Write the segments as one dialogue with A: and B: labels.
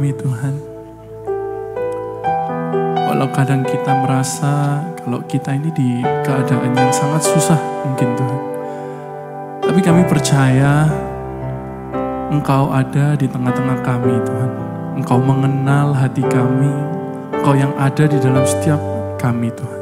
A: kami Tuhan. Walau kadang kita merasa kalau kita ini di keadaan yang sangat susah mungkin Tuhan. Tapi kami percaya Engkau ada di tengah-tengah kami Tuhan. Engkau mengenal hati kami. Engkau yang ada di dalam setiap kami Tuhan.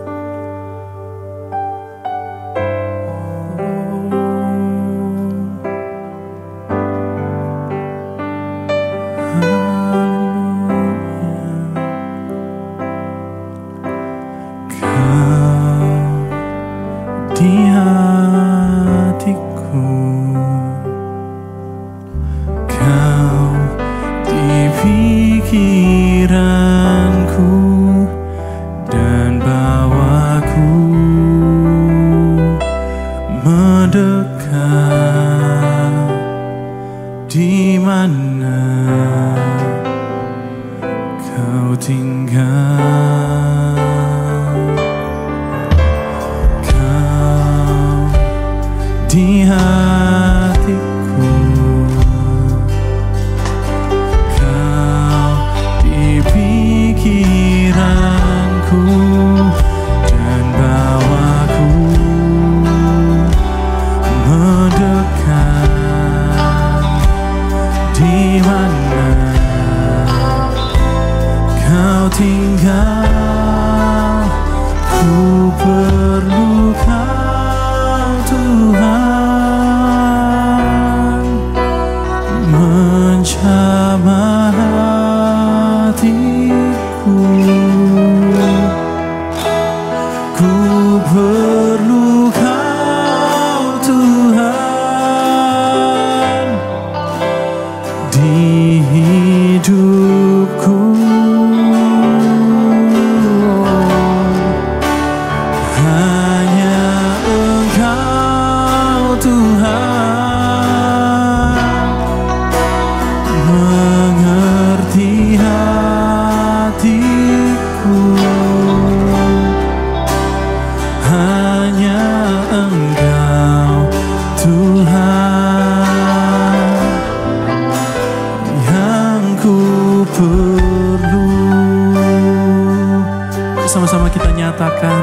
A: Sama-sama kita nyatakan,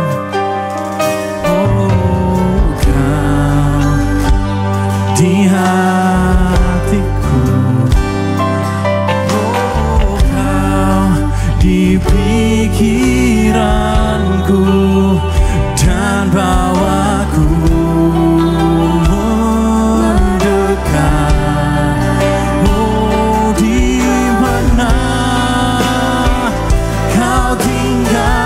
A: oh Kau di hatiku, oh Kau di pikiranku dan bawaku mendekat. Oh di mana Kau tinggal,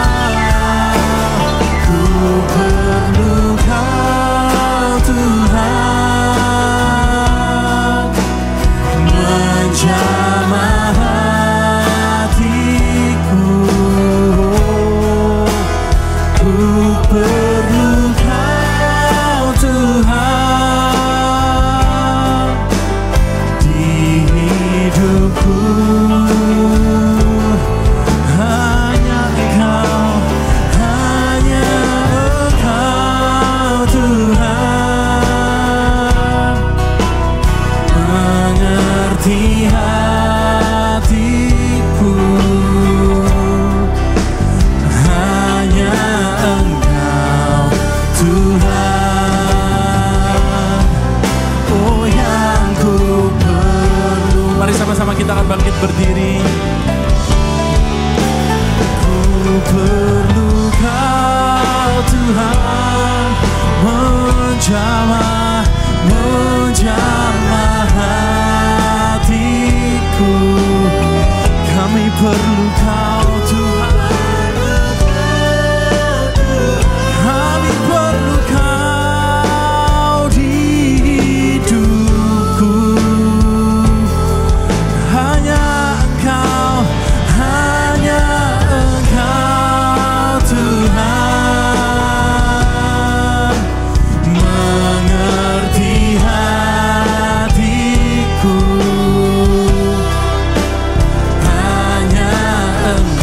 A: kita akan bangkit berdiri. Ku perlu Kau Tuhan, menjamah hatiku. Kami perlu Kau Tuhan, kami perlu Kau di hidupku. Hanya Engkau Tuhan, mengerti hatiku. Hanya Engkau.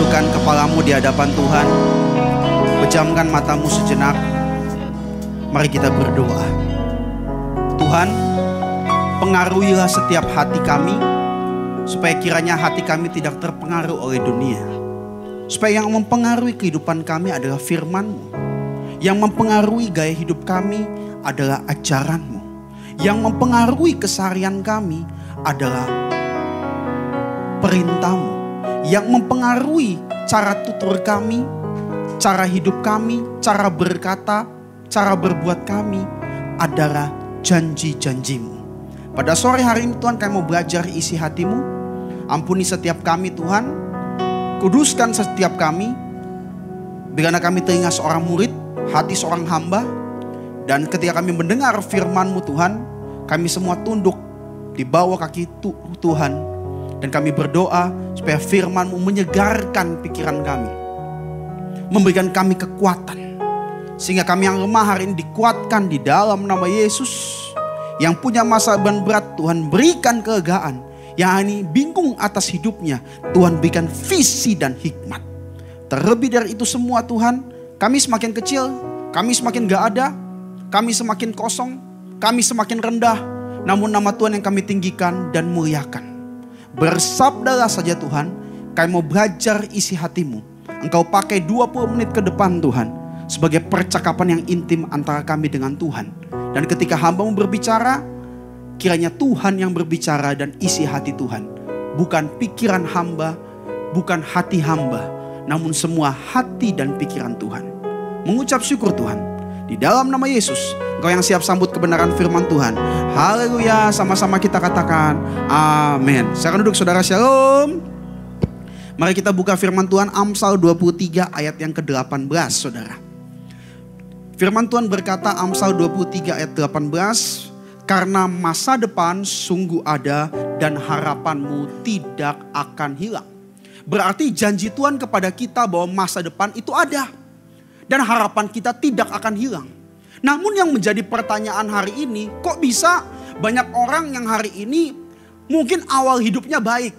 B: tundukkan kepalamu di hadapan Tuhan. Pejamkan matamu sejenak. Mari kita berdoa. Tuhan, pengaruhilah setiap hati kami, supaya kiranya hati kami tidak terpengaruh oleh dunia. Supaya yang mempengaruhi kehidupan kami adalah firman-Mu. Yang mempengaruhi gaya hidup kami adalah ajaran-Mu. Yang mempengaruhi keseharian kami adalah perintah-Mu. Yang mempengaruhi cara tutur kami, cara hidup kami, cara berkata, cara berbuat kami adalah janji-janji-Mu. Pada sore hari ini Tuhan, kami mau belajar isi hati-Mu. Ampuni setiap kami Tuhan. Kuduskan setiap kami. Berikanlah kami telinga seorang murid, hati seorang hamba. Dan ketika kami mendengar firman-Mu Tuhan, kami semua tunduk di bawah kaki Tuhan. Dan kami berdoa supaya firman-Mu menyegarkan pikiran kami. Memberikan kami kekuatan. Sehingga kami yang lemah hari ini dikuatkan di dalam nama Yesus. Yang punya masa beban berat, Tuhan berikan kelegaan. Yang ini bingung atas hidupnya, Tuhan berikan visi dan hikmat. Terlebih dari itu semua Tuhan, kami semakin kecil, kami semakin gak ada, kami semakin kosong, kami semakin rendah. Namun nama Tuhan yang kami tinggikan dan muliakan. Bersabdalah saja Tuhan, kami mau belajar isi hati-Mu. Engkau pakai 20 menit ke depan Tuhan, sebagai percakapan yang intim antara kami dengan Tuhan. Dan ketika hamba-Mu berbicara, kiranya Tuhan yang berbicara dan isi hati Tuhan. Bukan pikiran hamba, bukan hati hamba, namun semua hati dan pikiran Tuhan. Mengucap syukur Tuhan. Di dalam nama Yesus, Engkau yang siap sambut kebenaran firman Tuhan. Haleluya, sama-sama kita katakan amin. Silakan duduk saudara, shalom. Mari kita buka firman Tuhan Amsal 23 ayat yang ke-18 saudara. Firman Tuhan berkata Amsal 23 ayat 18. Karena masa depan sungguh ada dan harapanmu tidak akan hilang. Berarti janji Tuhan kepada kita bahwa masa depan itu ada. Dan harapan kita tidak akan hilang. Namun yang menjadi pertanyaan hari ini, kok bisa banyak orang yang hari ini mungkin awal hidupnya baik.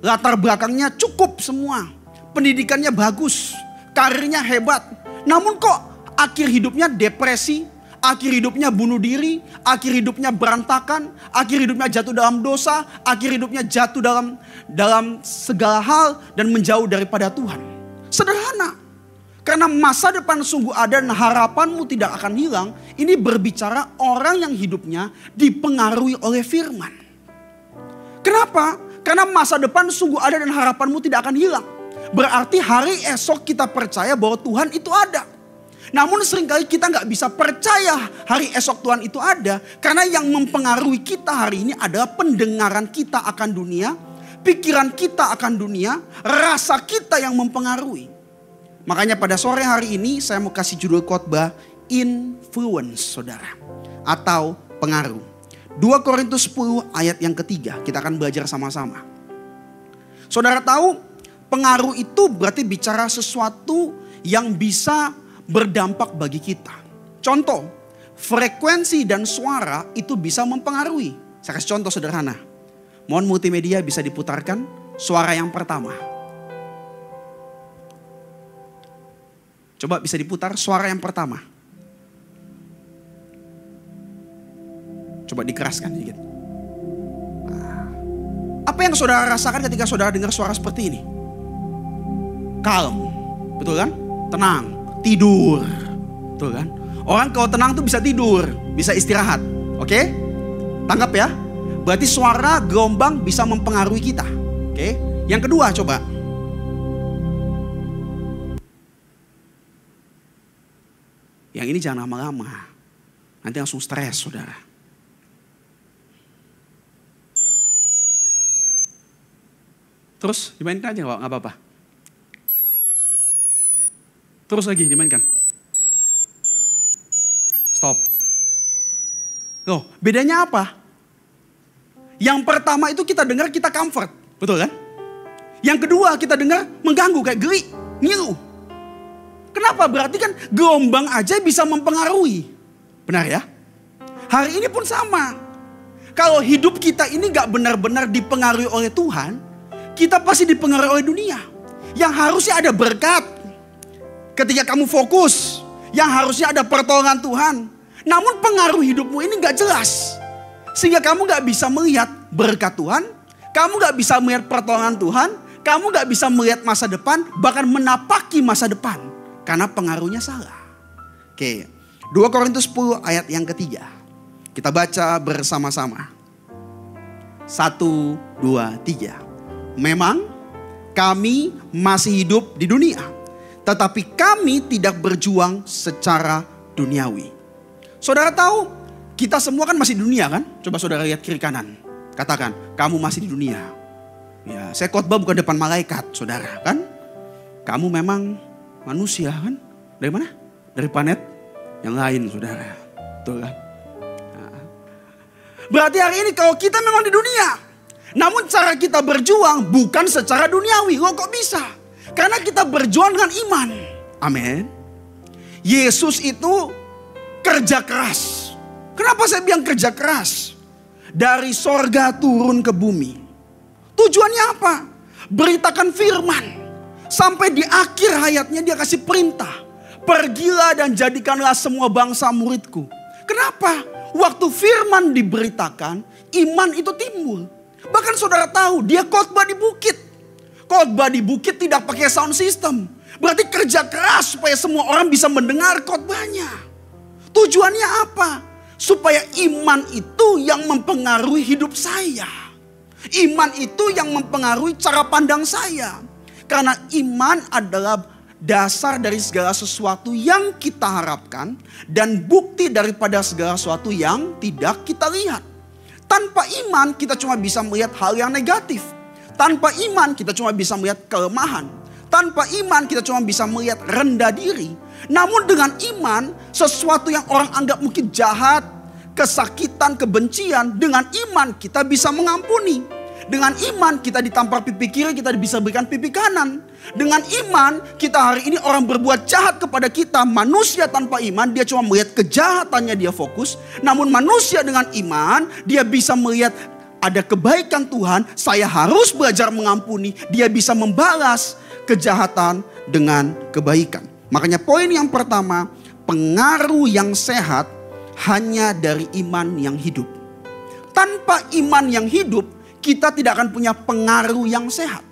B: Latar belakangnya cukup semua. Pendidikannya bagus, karirnya hebat. Namun kok akhir hidupnya depresi. Akhir hidupnya bunuh diri, akhir hidupnya berantakan, akhir hidupnya jatuh dalam dosa, akhir hidupnya jatuh dalam segala hal dan menjauh daripada Tuhan. Sederhana. Karena masa depan sungguh ada dan harapanmu tidak akan hilang. Ini berbicara orang yang hidupnya dipengaruhi oleh firman. Kenapa? Karena masa depan sungguh ada dan harapanmu tidak akan hilang. Berarti hari esok kita percaya bahwa Tuhan itu ada. Namun seringkali kita gak bisa percaya hari esok Tuhan itu ada. Karena yang mempengaruhi kita hari ini adalah pendengaran kita akan dunia. Pikiran kita akan dunia. Rasa kita yang mempengaruhi. Makanya pada sore hari ini saya mau kasih judul khotbah influence saudara. Atau pengaruh. 2 Korintus 10 ayat yang ketiga. Kita akan belajar sama-sama. Saudara tahu pengaruh itu berarti bicara sesuatu yang bisa berdampak bagi kita. Contoh, frekuensi dan suara itu bisa mempengaruhi. Saya kasih contoh sederhana. Mohon multimedia bisa diputarkan suara yang pertama. Coba bisa diputar suara yang pertama. Coba dikeraskan sedikit. Apa yang saudara rasakan ketika saudara dengar suara seperti ini? Calm, betul kan? Tenang. Tidur, betul kan? Orang kalau tenang tuh bisa tidur, bisa istirahat. Oke? Tangkap ya. Berarti suara gelombang bisa mempengaruhi kita. Oke? Yang kedua coba. Yang ini jangan lama-lama. Nanti langsung stres saudara. Terus dimainkan aja nggak apa-apa. Terus lagi dimainkan. Stop. Loh, bedanya apa? Yang pertama itu kita dengar kita comfort, betul kan? Yang kedua kita dengar mengganggu kayak geli, ngilu. Kenapa? Berarti kan gelombang aja bisa mempengaruhi. Benar ya? Hari ini pun sama. Kalau hidup kita ini gak benar-benar dipengaruhi oleh Tuhan, kita pasti dipengaruhi oleh dunia. Yang harusnya ada berkat. Ketika kamu fokus. Yang harusnya ada pertolongan Tuhan. Namun pengaruh hidupmu ini gak jelas. Sehingga kamu gak bisa melihat berkat Tuhan. Kamu gak bisa melihat pertolongan Tuhan. Kamu gak bisa melihat masa depan. Bahkan menapaki masa depan. Karena pengaruhnya salah. Oke. 2 Korintus 10 ayat yang ketiga. Kita baca bersama-sama. 1, 2, 3. Memang kami masih hidup di dunia. Tetapi kami tidak berjuang secara duniawi. Saudara tahu, kita semua kan masih di dunia kan? Coba saudara lihat kiri kanan. Katakan, kamu masih di dunia. Ya, saya khotbah bukan depan malaikat, saudara kan? Kamu memang manusia kan? Dari mana? Dari planet yang lain, saudara. Betul kan? Nah. Berarti hari ini kalau kita memang di dunia. Namun cara kita berjuang bukan secara duniawi. Loh kok bisa? Karena kita berjuang dengan iman. Amin. Yesus itu kerja keras. Kenapa saya bilang kerja keras? Dari sorga turun ke bumi. Tujuannya apa? Beritakan firman. Sampai di akhir hayatnya dia kasih perintah. Pergilah dan jadikanlah semua bangsa muridku. Kenapa? Waktu firman diberitakan, iman itu timbul. Bahkan saudara tahu dia khotbah di bukit. Khotbah di bukit tidak pakai sound system. Berarti kerja keras supaya semua orang bisa mendengar khotbahnya. Tujuannya apa? Supaya iman itu yang mempengaruhi hidup saya. Iman itu yang mempengaruhi cara pandang saya. Karena iman adalah dasar dari segala sesuatu yang kita harapkan. Dan bukti daripada segala sesuatu yang tidak kita lihat. Tanpa iman kita cuma bisa melihat hal yang negatif. Tanpa iman kita cuma bisa melihat kelemahan. Tanpa iman kita cuma bisa melihat rendah diri. Namun dengan iman, sesuatu yang orang anggap mungkin jahat, kesakitan, kebencian, dengan iman kita bisa mengampuni. Dengan iman kita ditampar pipi kiri, kita bisa berikan pipi kanan. Dengan iman kita hari ini orang berbuat jahat kepada kita. Manusia tanpa iman dia cuma melihat kejahatannya, dia fokus. Namun manusia dengan iman dia bisa melihat ada kebaikan Tuhan. Saya harus belajar mengampuni. Dia bisa membalas kejahatan dengan kebaikan. Makanya poin yang pertama, pengaruh yang sehat hanya dari iman yang hidup. Tanpa iman yang hidup, kita tidak akan punya pengaruh yang sehat.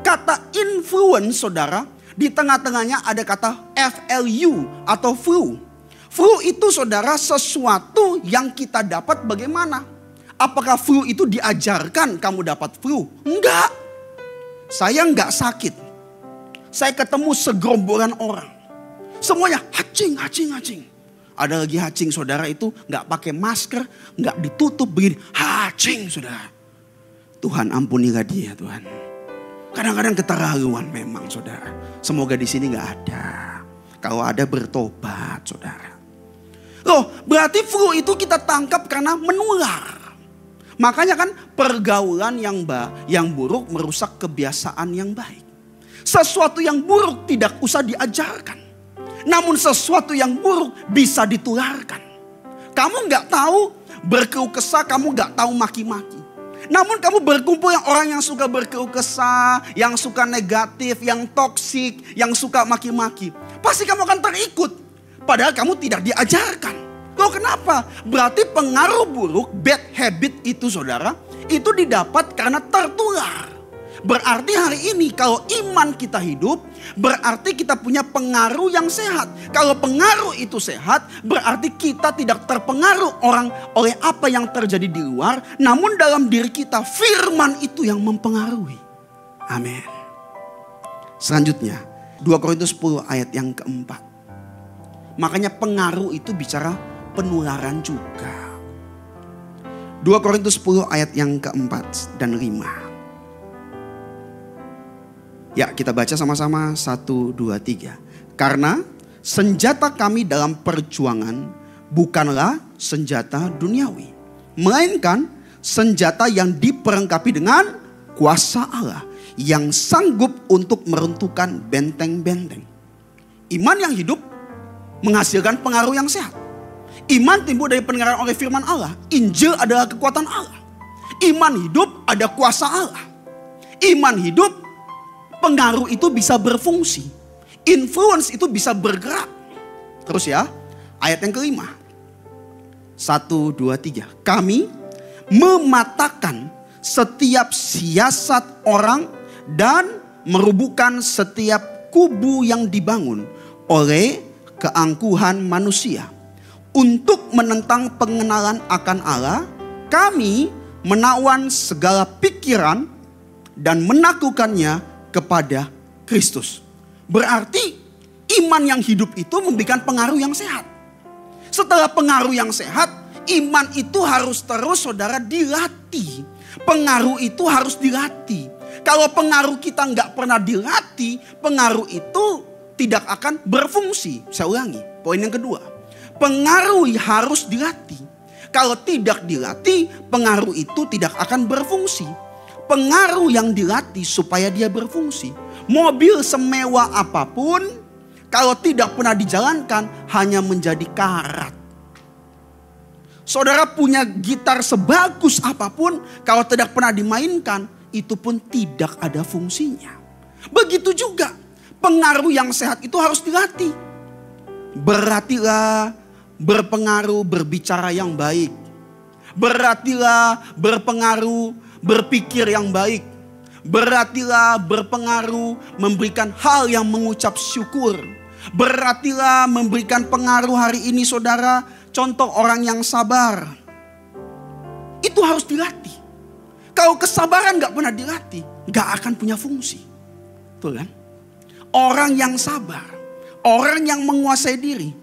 B: Kata influence, saudara, di tengah-tengahnya ada kata FLU atau flu. Flu itu, saudara, sesuatu yang kita dapat bagaimana? Apakah flu itu diajarkan kamu dapat flu? Enggak. Saya enggak sakit. Saya ketemu segerombolan orang. Semuanya hacing. Ada lagi hacing, saudara, itu enggak pakai masker, enggak ditutup begini. Hacing, saudara. Tuhan ampunilah dia, Tuhan. Kadang-kadang keterlaluan memang, saudara. Semoga di sini nggak ada. Kalau ada bertobat, saudara. Loh, berarti flu itu kita tangkap karena menular. Makanya kan pergaulan yang buruk merusak kebiasaan yang baik. Sesuatu yang buruk tidak usah diajarkan. Namun sesuatu yang buruk bisa ditularkan. Kamu nggak tahu berkeluh kesah, kamu nggak tahu maki-maki. Namun kamu berkumpul yang orang yang suka berkeluh kesah, yang suka negatif, yang toksik, yang suka maki-maki. Pasti kamu akan terikut. Padahal kamu tidak diajarkan. Loh kenapa? Berarti pengaruh buruk, bad habit itu, saudara, itu didapat karena tertular. Berarti hari ini kalau iman kita hidup, berarti kita punya pengaruh yang sehat. Kalau pengaruh itu sehat, berarti kita tidak terpengaruh oleh apa yang terjadi di luar. Namun dalam diri kita firman itu yang mempengaruhi. Amin. Selanjutnya 2 Korintus 10 ayat yang keempat. Makanya pengaruh itu bicara penularan juga. 2 Korintus 10 ayat yang keempat dan 5. Ya, kita baca sama-sama 1, 2, 3. Karena senjata kami dalam perjuangan bukanlah senjata duniawi. Melainkan senjata yang diperlengkapi dengan kuasa Allah. Yang sanggup untuk meruntuhkan benteng-benteng. Iman yang hidup menghasilkan pengaruh yang sehat. Iman timbul dari pendengaran oleh firman Allah. Injil adalah kekuatan Allah. Iman hidup ada kuasa Allah. Iman hidup Pengaruh itu bisa berfungsi. Influence itu bisa bergerak. Terus ya, ayat yang kelima. 1, 2, 3. Kami mematahkan setiap siasat orang dan merubuhkan setiap kubu yang dibangun oleh keangkuhan manusia. Untuk menentang pengenalan akan Allah, kami menawan segala pikiran dan menaklukkannya kepada Kristus. Berarti iman yang hidup itu memberikan pengaruh yang sehat. Setelah pengaruh yang sehat, iman itu harus terus saudara dilatih. Pengaruh itu harus dilatih. Kalau pengaruh kita nggak pernah dilatih, pengaruh itu tidak akan berfungsi. Saya ulangi, poin yang kedua. Pengaruh harus dilatih. Kalau tidak dilatih, pengaruh itu tidak akan berfungsi. Pengaruh yang dilatih supaya dia berfungsi. Mobil semewah apapun, kalau tidak pernah dijalankan, hanya menjadi karat. Saudara punya gitar sebagus apapun, kalau tidak pernah dimainkan, itu pun tidak ada fungsinya. Begitu juga, pengaruh yang sehat itu harus dilatih. Berhatilah berpengaruh berbicara yang baik. Berhatilah berpengaruh berpikir yang baik. Berhatilah berpengaruh memberikan hal yang mengucap syukur. Berhatilah memberikan pengaruh hari ini saudara, contoh orang yang sabar. Itu harus dilatih. Kalau kesabaran gak pernah dilatih, gak akan punya fungsi. Betul kan? Orang yang sabar, orang yang menguasai diri,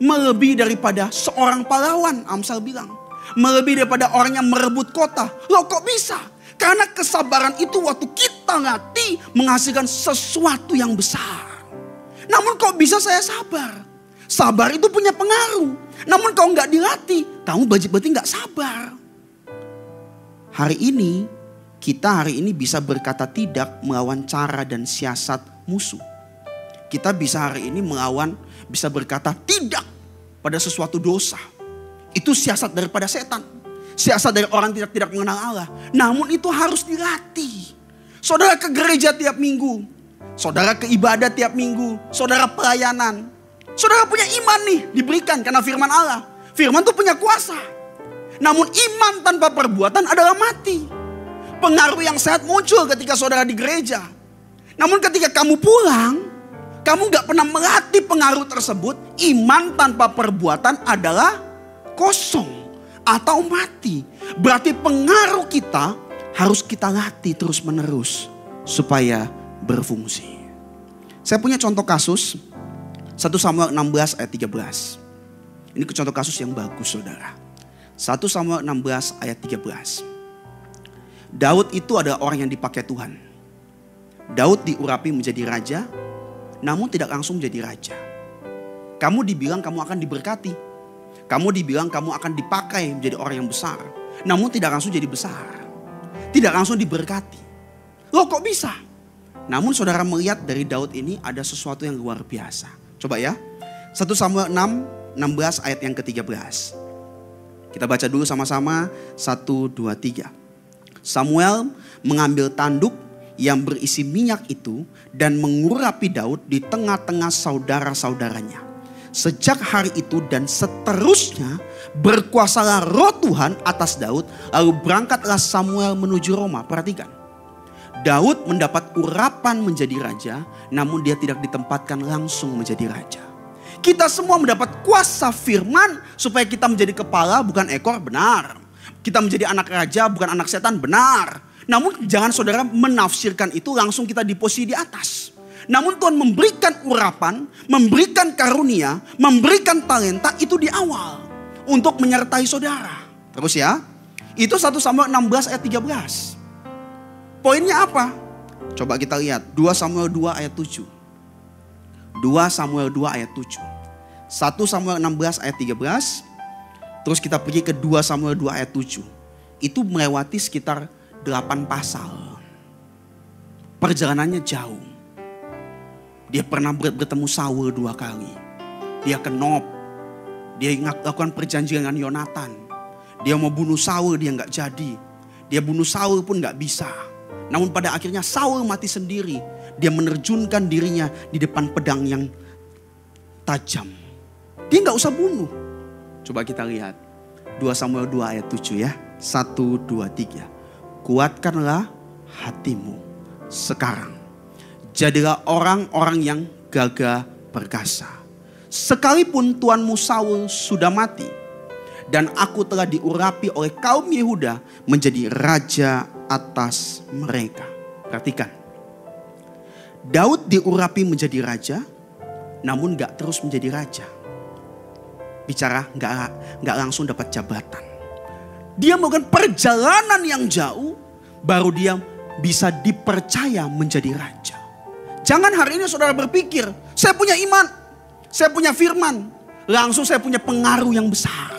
B: melebihi daripada seorang pahlawan, Amsal bilang. Melebihi daripada orang yang merebut kota. Loh kok bisa? Karena kesabaran itu waktu kita latih menghasilkan sesuatu yang besar. Namun kok bisa saya sabar? Sabar itu punya pengaruh. Namun kalau nggak dilatih, kamu berarti nggak sabar. Hari ini, kita bisa berkata tidak melawan cara dan siasat musuh. Kita bisa hari ini bisa berkata tidak pada sesuatu dosa. Itu siasat daripada setan. Siasat dari orang tidak mengenal Allah. Namun itu harus dilatih. Saudara ke gereja tiap minggu. Saudara ke ibadah tiap minggu. Saudara pelayanan. Saudara punya iman nih diberikan karena firman Allah. Firman itu punya kuasa. Namun iman tanpa perbuatan adalah mati. Pengaruh yang sehat muncul ketika saudara di gereja. Namun ketika kamu pulang, kamu gak pernah melatih pengaruh tersebut. Iman tanpa perbuatan adalah kosong atau mati. Berarti pengaruh kita harus kita latih terus menerus supaya berfungsi. Saya punya contoh kasus 1 Samuel 16 ayat 13. Ini contoh kasus yang bagus saudara. 1 Samuel 16 ayat 13. Daud itu adalah orang yang dipakai Tuhan. Daud diurapi menjadi raja, namun tidak langsung menjadi raja. Kamu dibilang kamu akan diberkati. Kamu dibilang kamu akan dipakai menjadi orang yang besar. Namun tidak langsung jadi besar. Tidak langsung diberkati. Loh kok bisa? Namun saudara melihat dari Daud ini ada sesuatu yang luar biasa. Coba ya. 1 Samuel 16 ayat yang ke-13. Kita baca dulu sama-sama. 1, 2, 3. Samuel mengambil tanduk yang berisi minyak itu dan mengurapi Daud di tengah-tengah saudara-saudaranya. Sejak hari itu dan seterusnya berkuasalah roh Tuhan atas Daud. Lalu berangkatlah Samuel menuju Roma. Perhatikan. Daud mendapat urapan menjadi raja. Namun dia tidak ditempatkan langsung menjadi raja. Kita semua mendapat kuasa firman supaya kita menjadi kepala bukan ekor, benar. Kita menjadi anak raja bukan anak setan, benar. Namun jangan saudara menafsirkan itu langsung kita di posisi di atas. Namun Tuhan memberikan urapan, memberikan karunia, memberikan talenta itu di awal. Untuk menyertai saudara. Terus ya. Itu 1 Samuel 16 ayat 13. Poinnya apa? Coba kita lihat. 2 Samuel 2 ayat 7. 2 Samuel 2 ayat 7. 1 Samuel 16 ayat 13. Terus kita pergi ke 2 Samuel 2 ayat 7. Itu melewati sekitar 8 pasal. Perjalanannya jauh. Dia pernah bertemu Saul 2 kali. Dia ke Nob. Dia lakukan perjanjian dengan Yonatan. Dia mau bunuh Saul, dia gak jadi. Dia bunuh Saul pun gak bisa. Namun pada akhirnya Saul mati sendiri. Dia menerjunkan dirinya di depan pedang yang tajam. Dia nggak usah bunuh. Coba kita lihat 2 Samuel 2 ayat 7 ya. 1, 2, 3. Kuatkanlah hatimu sekarang. Jadilah orang-orang yang gagah perkasa. Sekalipun tuanmu Saul sudah mati, dan aku telah diurapi oleh kaum Yehuda menjadi raja atas mereka. Perhatikan. Daud diurapi menjadi raja, namun gak terus menjadi raja. Bicara gak langsung dapat jabatan. Dia melakukan perjalanan yang jauh, baru dia bisa dipercaya menjadi raja. Jangan hari ini saudara berpikir, saya punya iman, saya punya firman, langsung saya punya pengaruh yang besar.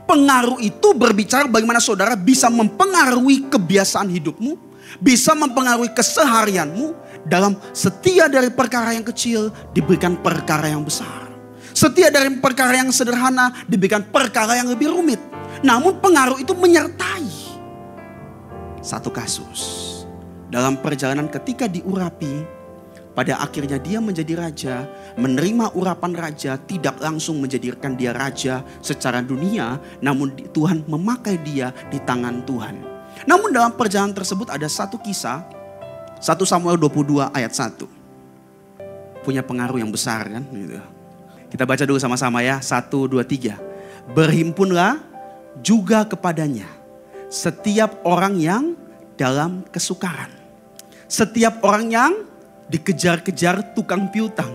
B: Pengaruh itu berbicara bagaimana saudara bisa mempengaruhi kebiasaan hidupmu, bisa mempengaruhi keseharianmu. Dalam setia dari perkara yang kecil diberikan perkara yang besar. Setia dari perkara yang sederhana diberikan perkara yang lebih rumit. Namun pengaruh itu menyertai. Satu kasus. Dalam perjalanan ketika diurapi, pada akhirnya dia menjadi raja, menerima urapan raja, tidak langsung menjadikan dia raja secara dunia, namun Tuhan memakai dia di tangan Tuhan. Namun dalam perjalanan tersebut ada satu kisah, 1 Samuel 22 ayat 1. Punya pengaruh yang besar kan? Kita baca dulu sama-sama ya, 1, 2, 3. Berhimpunlah juga kepadanya setiap orang yang dalam kesukaran. Setiap orang yang dikejar-kejar tukang piutang.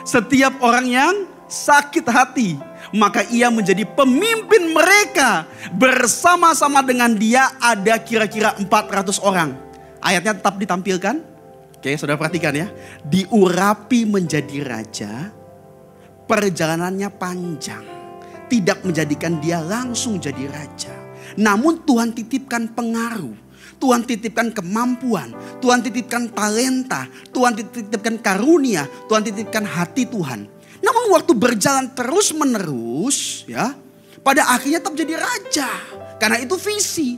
B: Setiap orang yang sakit hati, maka ia menjadi pemimpin mereka. Bersama-sama dengan dia ada kira-kira 400 orang. Ayatnya tetap ditampilkan. Oke, saudara perhatikan ya. Diurapi menjadi raja, perjalanannya panjang. Tidak menjadikan dia langsung jadi raja. Namun Tuhan titipkan pengaruh. Tuhan titipkan kemampuan, Tuhan titipkan talenta, Tuhan titipkan karunia, Tuhan titipkan hati Tuhan. Namun waktu berjalan terus menerus ya, pada akhirnya tetap jadi raja. Karena itu visi.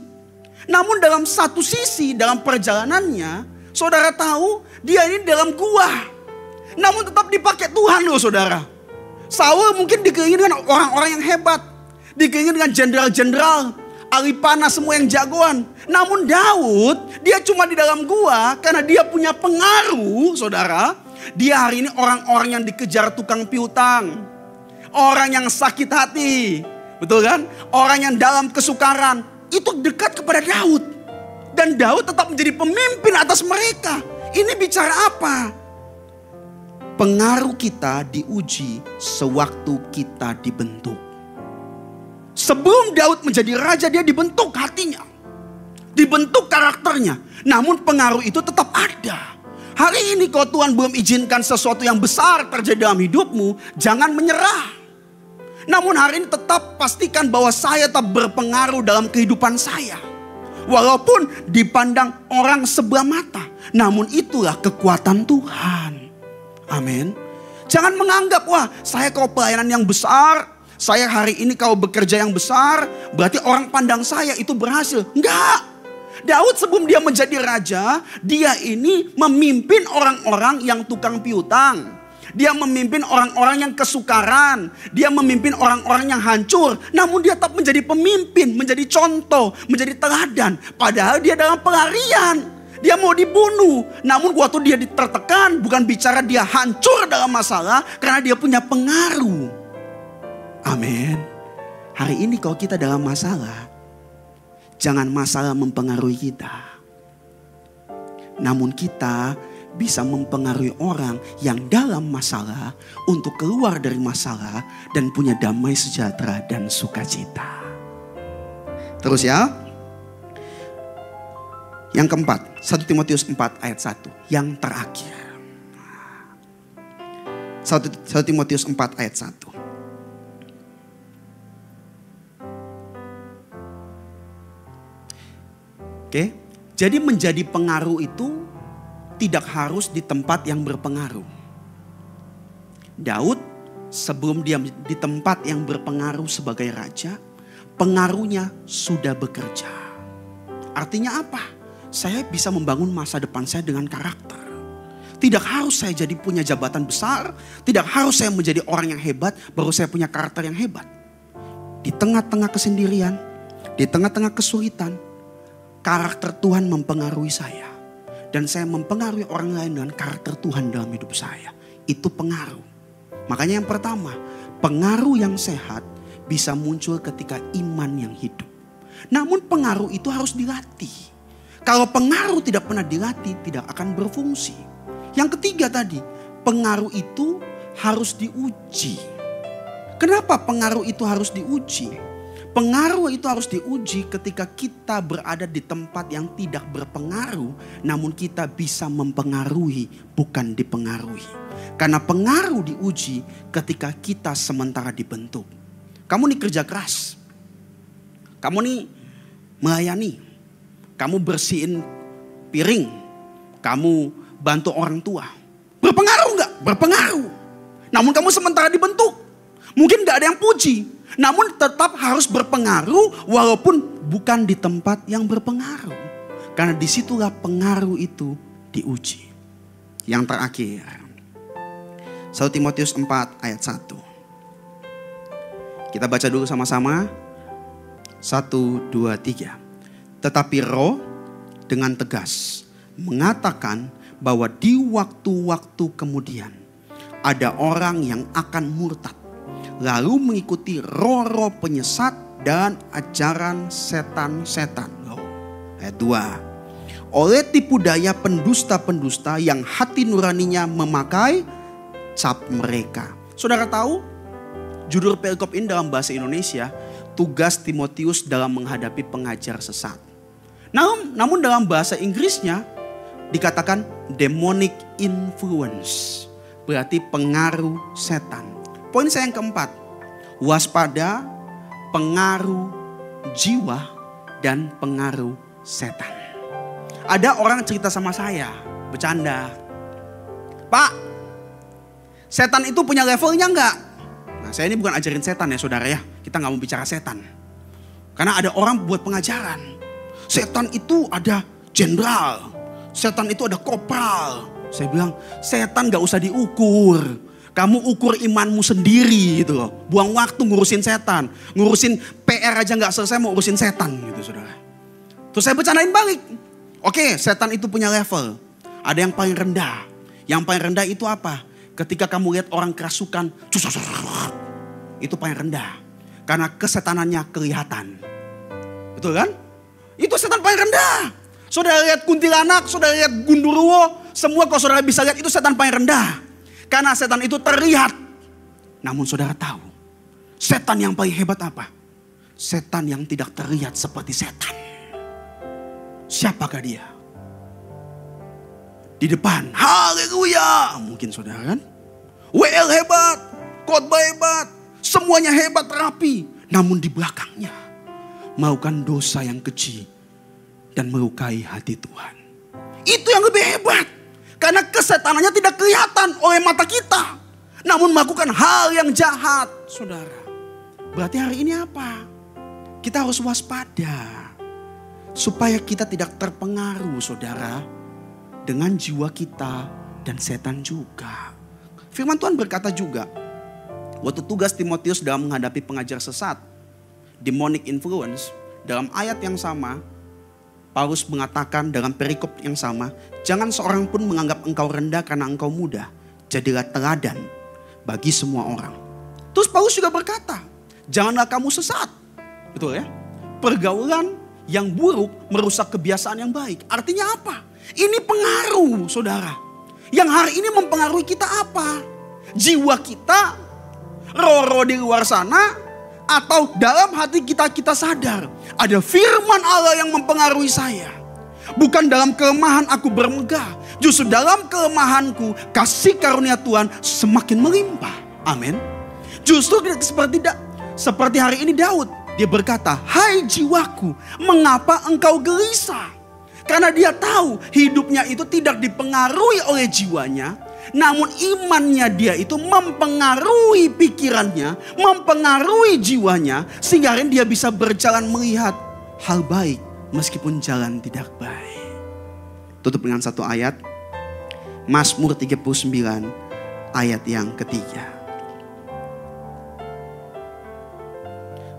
B: Namun dalam satu sisi dalam perjalanannya, saudara tahu dia ini dalam gua. Namun tetap dipakai Tuhan loh saudara. Saul mungkin dikelilingi dengan orang-orang yang hebat. Dikelilingi dengan jenderal-jenderal. Ahli panah semua yang jagoan. Namun Daud dia cuma di dalam gua karena dia punya pengaruh saudara. Dia hari ini orang-orang yang dikejar tukang piutang. Orang yang sakit hati. Betul kan? Orang yang dalam kesukaran. Itu dekat kepada Daud. Dan Daud tetap menjadi pemimpin atas mereka. Ini bicara apa? Pengaruh kita diuji sewaktu kita dibentuk. Sebelum Daud menjadi raja dia dibentuk hatinya. Dibentuk karakternya. Namun pengaruh itu tetap ada. Hari ini kalau Tuhan belum izinkan sesuatu yang besar terjadi dalam hidupmu, jangan menyerah. Namun hari ini tetap pastikan bahwa saya tetap berpengaruh dalam kehidupan saya. Walaupun dipandang orang sebelah mata. Namun itulah kekuatan Tuhan. Amin. Jangan menganggap, wah saya kalau pelayanan yang besar, saya hari ini kalau bekerja yang besar, berarti orang pandang saya itu berhasil. Enggak. Daud sebelum dia menjadi raja, dia ini memimpin orang-orang yang tukang piutang. Dia memimpin orang-orang yang kesukaran. Dia memimpin orang-orang yang hancur. Namun dia tetap menjadi pemimpin, menjadi contoh, menjadi teladan. Padahal dia dalam pelarian. Dia mau dibunuh. Namun waktu dia tertekan, bukan bicara dia hancur dalam masalah. Karena dia punya pengaruh. Amin. Hari ini kalau kita dalam masalah, jangan masalah mempengaruhi kita. Namun kita bisa mempengaruhi orang yang dalam masalah untuk keluar dari masalah dan punya damai sejahtera dan sukacita. Terus ya. Yang keempat, 1 Timotius 4 ayat 1. Yang terakhir. 1 Timotius 4 ayat 1. Oke, jadi menjadi pengaruh itu tidak harus di tempat yang berpengaruh. Daud sebelum dia di tempat yang berpengaruh sebagai raja, pengaruhnya sudah bekerja. Artinya apa? Saya bisa membangun masa depan saya dengan karakter. Tidak harus saya jadi punya jabatan besar. Tidak harus saya menjadi orang yang hebat, baru saya punya karakter yang hebat. Di tengah-tengah kesendirian, di tengah-tengah kesulitan, karakter Tuhan mempengaruhi saya. Dan saya mempengaruhi orang lain dengan karakter Tuhan dalam hidup saya. Itu pengaruh. Makanya yang pertama, pengaruh yang sehat bisa muncul ketika iman yang hidup. Namun pengaruh itu harus dilatih. Kalau pengaruh tidak pernah dilatih, tidak akan berfungsi. Yang ketiga tadi, pengaruh itu harus diuji. Kenapa pengaruh itu harus diuji? Pengaruh itu harus diuji ketika kita berada di tempat yang tidak berpengaruh, namun kita bisa mempengaruhi, bukan dipengaruhi. Karena pengaruh diuji ketika kita sementara dibentuk. Kamu nih kerja keras. Kamu nih melayani. Kamu bersihin piring. Kamu bantu orang tua. Berpengaruh nggak? Berpengaruh. Namun kamu sementara dibentuk. Mungkin nggak ada yang puji. Namun tetap harus berpengaruh walaupun bukan di tempat yang berpengaruh. Karena disitulah pengaruh itu diuji. Yang terakhir. 1 Timotius 4 ayat 1. Kita baca dulu sama-sama. 1, 2, 3. Tetapi Roh dengan tegas mengatakan bahwa di waktu-waktu kemudian ada orang yang akan murtad. Lalu mengikuti roh-roh penyesat dan ajaran setan-setan. Ayat 2. Oleh tipu daya pendusta-pendusta yang hati nuraninya memakai cap mereka. Saudara tahu judul perikop ini dalam bahasa Indonesia, tugas Timotius dalam menghadapi pengajar sesat. Namun dalam bahasa Inggrisnya dikatakan demonic influence. Berarti pengaruh setan. Poin saya yang keempat. Waspada pengaruh jiwa dan pengaruh setan. Ada orang cerita sama saya. Bercanda. Pak, setan itu punya levelnya enggak? Nah, saya ini bukan ajarin setan ya saudara ya. Kita gak mau bicara setan. Karena ada orang buat pengajaran. Setan itu ada jenderal. Setan itu ada kopral. Saya bilang, setan gak usah diukur. Kamu ukur imanmu sendiri gitu loh. Buang waktu ngurusin setan. Ngurusin PR aja gak selesai mau urusin setan gitu saudara. Terus saya bercandain balik. Oke, setan itu punya level. Ada yang paling rendah. Yang paling rendah itu apa? Ketika kamu lihat orang kerasukan. Itu paling rendah. Karena kesetanannya kelihatan. Betul kan? Itu setan paling rendah. Saudara lihat kuntilanak, saudara lihat gundurwo, semua kalau saudara bisa lihat itu setan paling rendah. Karena setan itu terlihat. Namun saudara tahu, setan yang paling hebat apa? Setan yang tidak terlihat seperti setan. Siapakah dia? Di depan, haleluya. Mungkin saudara kan? WL hebat, khotbah hebat, semuanya hebat rapi. Namun di belakangnya, melakukan dosa yang keji. Dan melukai hati Tuhan. Itu yang lebih hebat. Karena kesetanannya tidak kelihatan oleh mata kita. Namun melakukan hal yang jahat. Saudara. Berarti hari ini apa? Kita harus waspada. Supaya kita tidak terpengaruh saudara. Dengan jiwa kita dan setan juga. Firman Tuhan berkata juga. Waktu tugas Timotius dalam menghadapi pengajar sesat. Demonic influence. Dalam ayat yang sama. Paulus mengatakan dalam perikop yang sama, jangan seorang pun menganggap engkau rendah karena engkau muda. Jadilah teladan bagi semua orang. Terus Paulus juga berkata, janganlah kamu sesat. Betul ya? Pergaulan yang buruk merusak kebiasaan yang baik. Artinya apa? Ini pengaruh saudara. Yang hari ini mempengaruhi kita apa? Jiwa kita, roh-roh di luar sana, atau dalam hati kita sadar ada firman Allah yang mempengaruhi saya. Bukan dalam kelemahan aku bermegah. Justru dalam kelemahanku kasih karunia Tuhan semakin melimpah. Amin. Justru seperti hari ini Daud. Dia berkata, hai jiwaku, mengapa engkau gelisah? Karena dia tahu hidupnya itu tidak dipengaruhi oleh jiwanya. Namun imannya dia itu mempengaruhi pikirannya, mempengaruhi jiwanya. Sehingga dia bisa berjalan melihat hal baik meskipun jalan tidak baik. Tutup dengan satu ayat. Mazmur 39 ayat yang ketiga.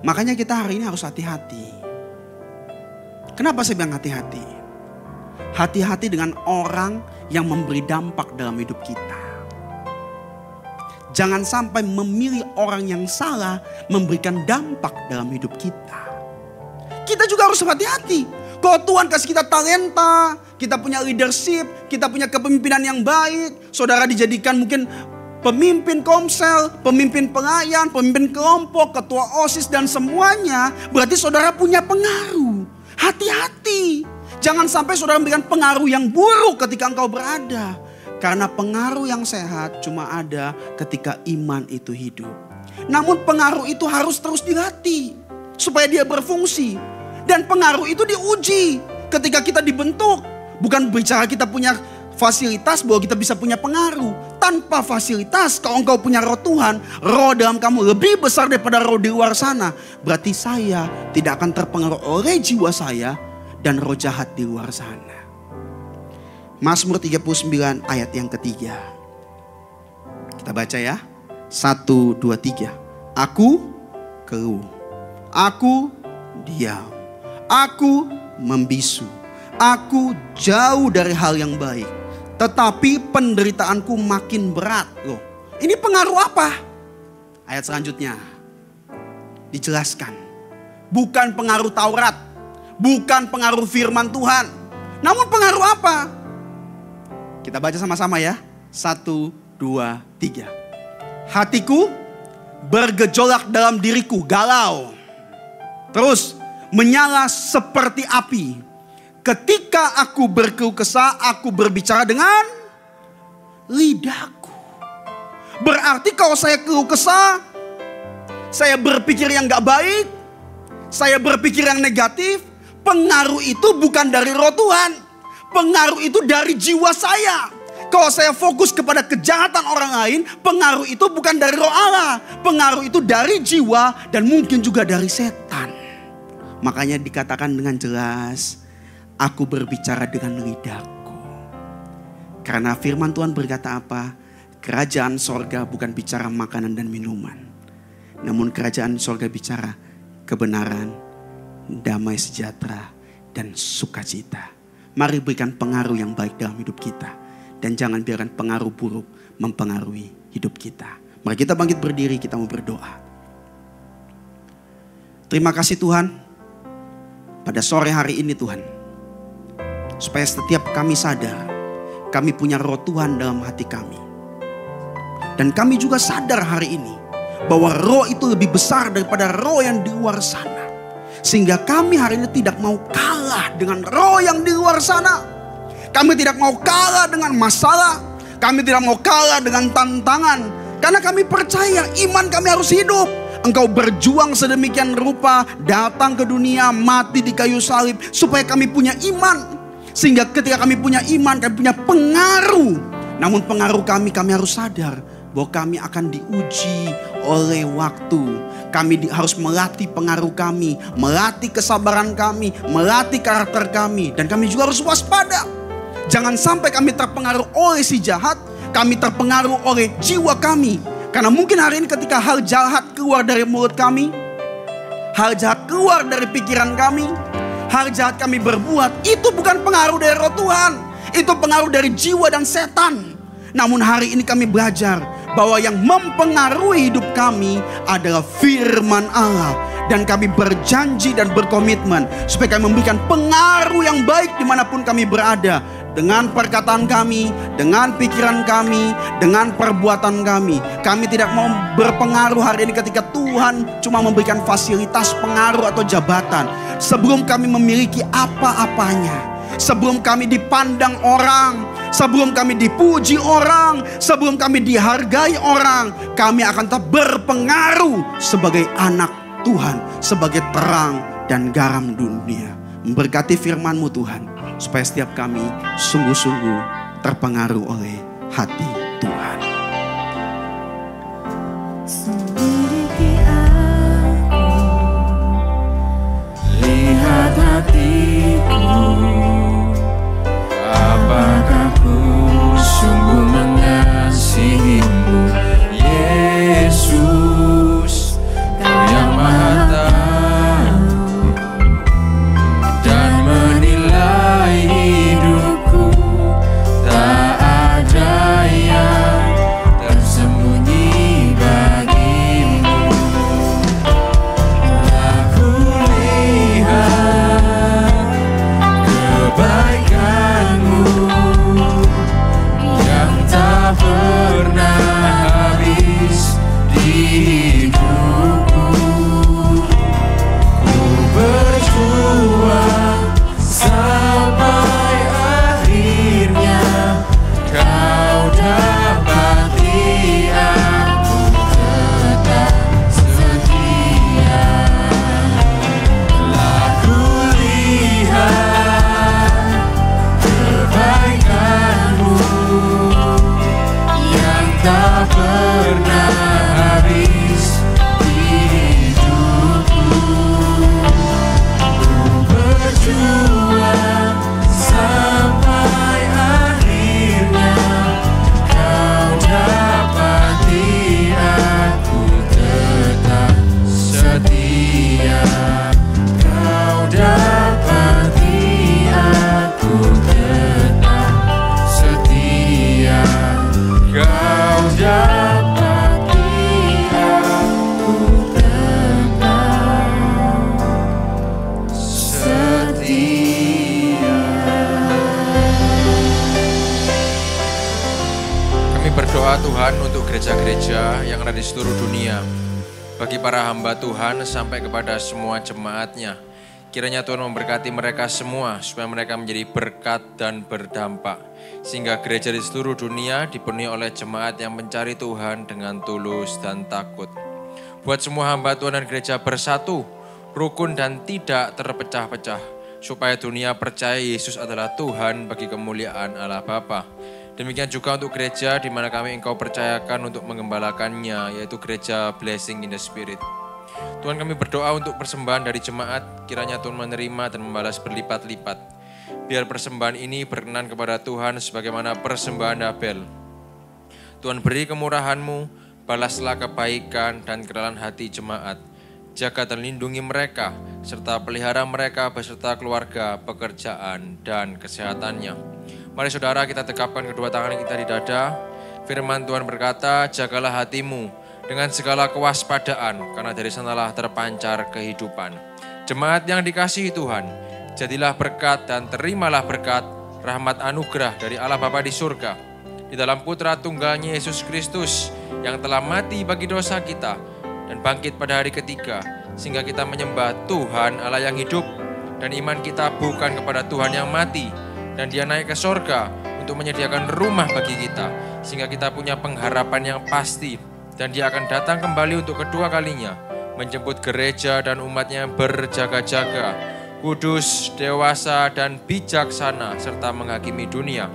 B: Makanya kita hari ini harus hati-hati. Kenapa saya bilang hati-hati? Hati-hati dengan orang yang memberi dampak dalam hidup kita. Jangan sampai memilih orang yang salah memberikan dampak dalam hidup kita. Kita juga harus hati-hati. Kalau Tuhan kasih kita talenta, kita punya leadership, kita punya kepemimpinan yang baik, saudara dijadikan mungkin pemimpin komsel, pemimpin pelayan, pemimpin kelompok, ketua OSIS dan semuanya, berarti saudara punya pengaruh. Hati-hati. Jangan sampai saudara memberikan pengaruh yang buruk ketika engkau berada. Karena pengaruh yang sehat cuma ada ketika iman itu hidup. Namun pengaruh itu harus terus dilatih supaya dia berfungsi. Dan pengaruh itu diuji ketika kita dibentuk. Bukan bicara kita punya fasilitas bahwa kita bisa punya pengaruh. Tanpa fasilitas, kalau engkau punya roh Tuhan, roh dalam kamu lebih besar daripada roh di luar sana. Berarti saya tidak akan terpengaruh oleh jiwa saya dan roh jahat di luar sana. Mazmur 39 ayat yang ketiga. Kita baca ya. 1, 2, 3. Aku keluh. Aku diam. Aku membisu. Aku jauh dari hal yang baik. Tetapi penderitaanku makin berat. Loh, ini pengaruh apa? Ayat selanjutnya dijelaskan. Bukan pengaruh Taurat. Bukan pengaruh firman Tuhan. Namun pengaruh apa? Kita baca sama-sama ya. 1, 2, 3. Hatiku bergejolak dalam diriku, galau. Terus menyala seperti api. Ketika aku berkeluh kesah, aku berbicara dengan lidahku. Berarti kalau saya keluh kesah, saya berpikir yang gak baik, saya berpikir yang negatif, pengaruh itu bukan dari roh Tuhan. Pengaruh itu dari jiwa saya. Kalau saya fokus kepada kejahatan orang lain, pengaruh itu bukan dari roh Allah. Pengaruh itu dari jiwa dan mungkin juga dari setan. Makanya dikatakan dengan jelas, aku berbicara dengan lidahku. Karena firman Tuhan berkata apa? Kerajaan sorga bukan bicara makanan dan minuman. Namun kerajaan sorga bicara kebenaran, damai sejahtera, dan sukacita. Mari berikan pengaruh yang baik dalam hidup kita. Dan jangan biarkan pengaruh buruk mempengaruhi hidup kita. Mari kita bangkit berdiri, kita mau berdoa. Terima kasih Tuhan. Pada sore hari ini Tuhan. Supaya setiap kami sadar, kami punya roh Tuhan dalam hati kami. Dan kami juga sadar hari ini, bahwa roh itu lebih besar daripada roh yang di luar sana. Sehingga kami hari ini tidak mau kalah dengan roh yang di luar sana. Kami tidak mau kalah dengan masalah. Kami tidak mau kalah dengan tantangan. Karena kami percaya iman kami harus hidup. Engkau berjuang sedemikian rupa, datang ke dunia, mati di kayu salib, supaya kami punya iman. Sehingga ketika kami punya iman, kami punya pengaruh. Namun pengaruh kami harus sadar bahwa kami akan diuji oleh waktu. Kami harus melatih pengaruh kami, melatih kesabaran kami, melatih karakter kami. Dan kami juga harus waspada. Jangan sampai kami terpengaruh oleh si jahat, kami terpengaruh oleh jiwa kami. Karena mungkin hari ini ketika hal jahat keluar dari mulut kami, hal jahat keluar dari pikiran kami, hal jahat kami berbuat, itu bukan pengaruh dari roh Tuhan. Itu pengaruh dari jiwa dan setan. Namun hari ini kami belajar bahwa yang mempengaruhi hidup kami adalah firman Allah. Dan kami berjanji dan berkomitmen supaya kami memberikan pengaruh yang baik dimanapun kami berada. Dengan perkataan kami, dengan pikiran kami, dengan perbuatan kami. Kami tidak mau berpengaruh hari ini ketika Tuhan cuma memberikan fasilitas pengaruh atau jabatan. Sebelum kami memiliki apa-apanya. Sebelum kami dipandang orang. Sebelum kami dipuji orang. Sebelum kami dihargai orang. Kami akan tetap berpengaruh sebagai anak Tuhan. Sebagai terang dan garam dunia. Memberkati firman-Mu Tuhan. Supaya setiap kami sungguh-sungguh terpengaruh oleh hati Tuhan.
C: Selidiki aku, lihat hatiku, apakah ku sungguh dapati aku tetap setia.
D: Kami berdoa Tuhan untuk gereja-gereja yang ada di seluruh dunia. Bagi para hamba Tuhan sampai kepada semua jemaatnya. Kiranya Tuhan memberkati mereka semua supaya mereka menjadi berkat dan berdampak. Sehingga gereja di seluruh dunia dipenuhi oleh jemaat yang mencari Tuhan dengan tulus dan takut. Buat semua hamba Tuhan dan gereja bersatu, rukun dan tidak terpecah-pecah. Supaya dunia percaya Yesus adalah Tuhan bagi kemuliaan Allah Bapa. Demikian juga untuk gereja di mana kami Engkau percayakan untuk mengembalakannya, yaitu gereja Blessing in the Spirit. Tuhan, kami berdoa untuk persembahan dari jemaat, kiranya Tuhan menerima dan membalas berlipat-lipat. Biar persembahan ini berkenan kepada Tuhan sebagaimana persembahan Abel. Tuhan, beri kemurahan-Mu, balaslah kebaikan dan kerelaan hati jemaat. Jaga dan lindungi mereka, serta pelihara mereka beserta keluarga, pekerjaan, dan kesehatannya. Mari saudara kita tegapkan kedua tangan kita di dada. Firman Tuhan berkata, jagalah hatimu dengan segala kewaspadaan, karena dari sanalah terpancar kehidupan. Jemaat yang dikasihi Tuhan, jadilah berkat dan terimalah berkat, rahmat anugerah dari Allah Bapa di surga. Di dalam Putra Tunggalnya Yesus Kristus, yang telah mati bagi dosa kita, dan bangkit pada hari ketiga, sehingga kita menyembah Tuhan Allah yang hidup, dan iman kita bukan kepada Tuhan yang mati, dan Dia naik ke sorga untuk menyediakan rumah bagi kita, sehingga kita punya pengharapan yang pasti, dan Dia akan datang kembali untuk kedua kalinya, menjemput gereja dan umatnya yang berjaga-jaga, kudus, dewasa, dan bijaksana, serta menghakimi dunia.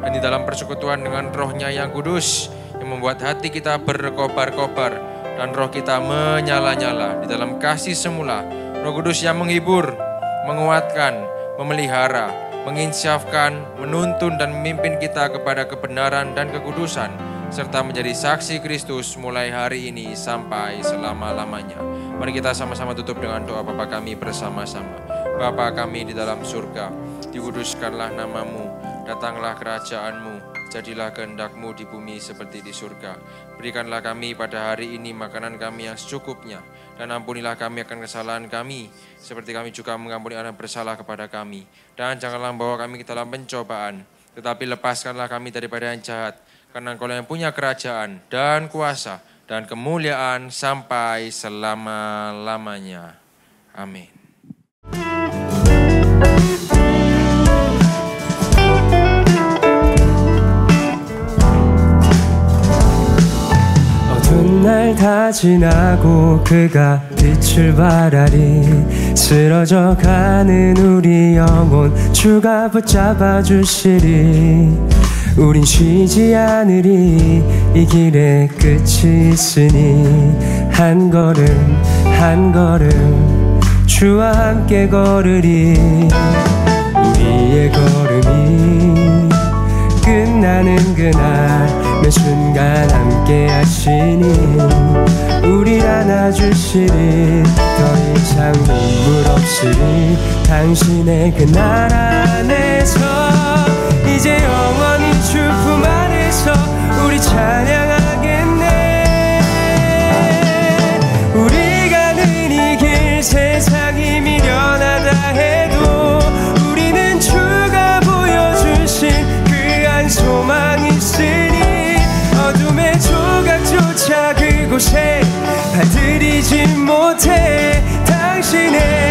D: Dan di dalam persekutuan dengan Roh-Nya yang kudus, yang membuat hati kita berkobar-kobar, dan roh kita menyala-nyala di dalam kasih semula. Roh Kudus yang menghibur, menguatkan, memelihara, menginsyafkan, menuntun dan memimpin kita kepada kebenaran dan kekudusan, serta menjadi saksi Kristus mulai hari ini sampai selama-lamanya. Mari kita sama-sama tutup dengan doa Bapa kami bersama-sama. Bapa kami di dalam surga, dikuduskanlah namamu, datanglah kerajaan-Mu, jadilah kehendak-Mu di bumi seperti di surga. Berikanlah kami pada hari ini makanan kami yang secukupnya, dan ampunilah kami akan kesalahan kami, seperti kami juga mengampuni orang yang bersalah kepada kami. Dan janganlah membawa kami ke dalam pencobaan, tetapi lepaskanlah kami daripada yang jahat, karena Engkau yang punya kerajaan dan kuasa dan kemuliaan sampai selama-lamanya. Amin.
E: 어두운 날 다 지나고 그가 빛을 발하리 쓰러져 가는 우리 영혼 주가 붙잡아 주시리 우린 쉬지 않으리 이 길에 끝이 있으니 한 걸음 한 걸음 주와 함께 걸으리 우리의 걸음이 끝나는 그날 매 순간 함께 하시니 우릴 안아주시리 더 이상 눈물 없으리 당신의 그 나라 안에서 이제 영원히 주 품 안에서 우리 찬양하겠네 우리 가는 이 길 세상이 미련하다 해도 우리는 주가 보여주신 그 한 소망이 있으니 어둠의 조각조차 그곳에 발들이지 못해 당신의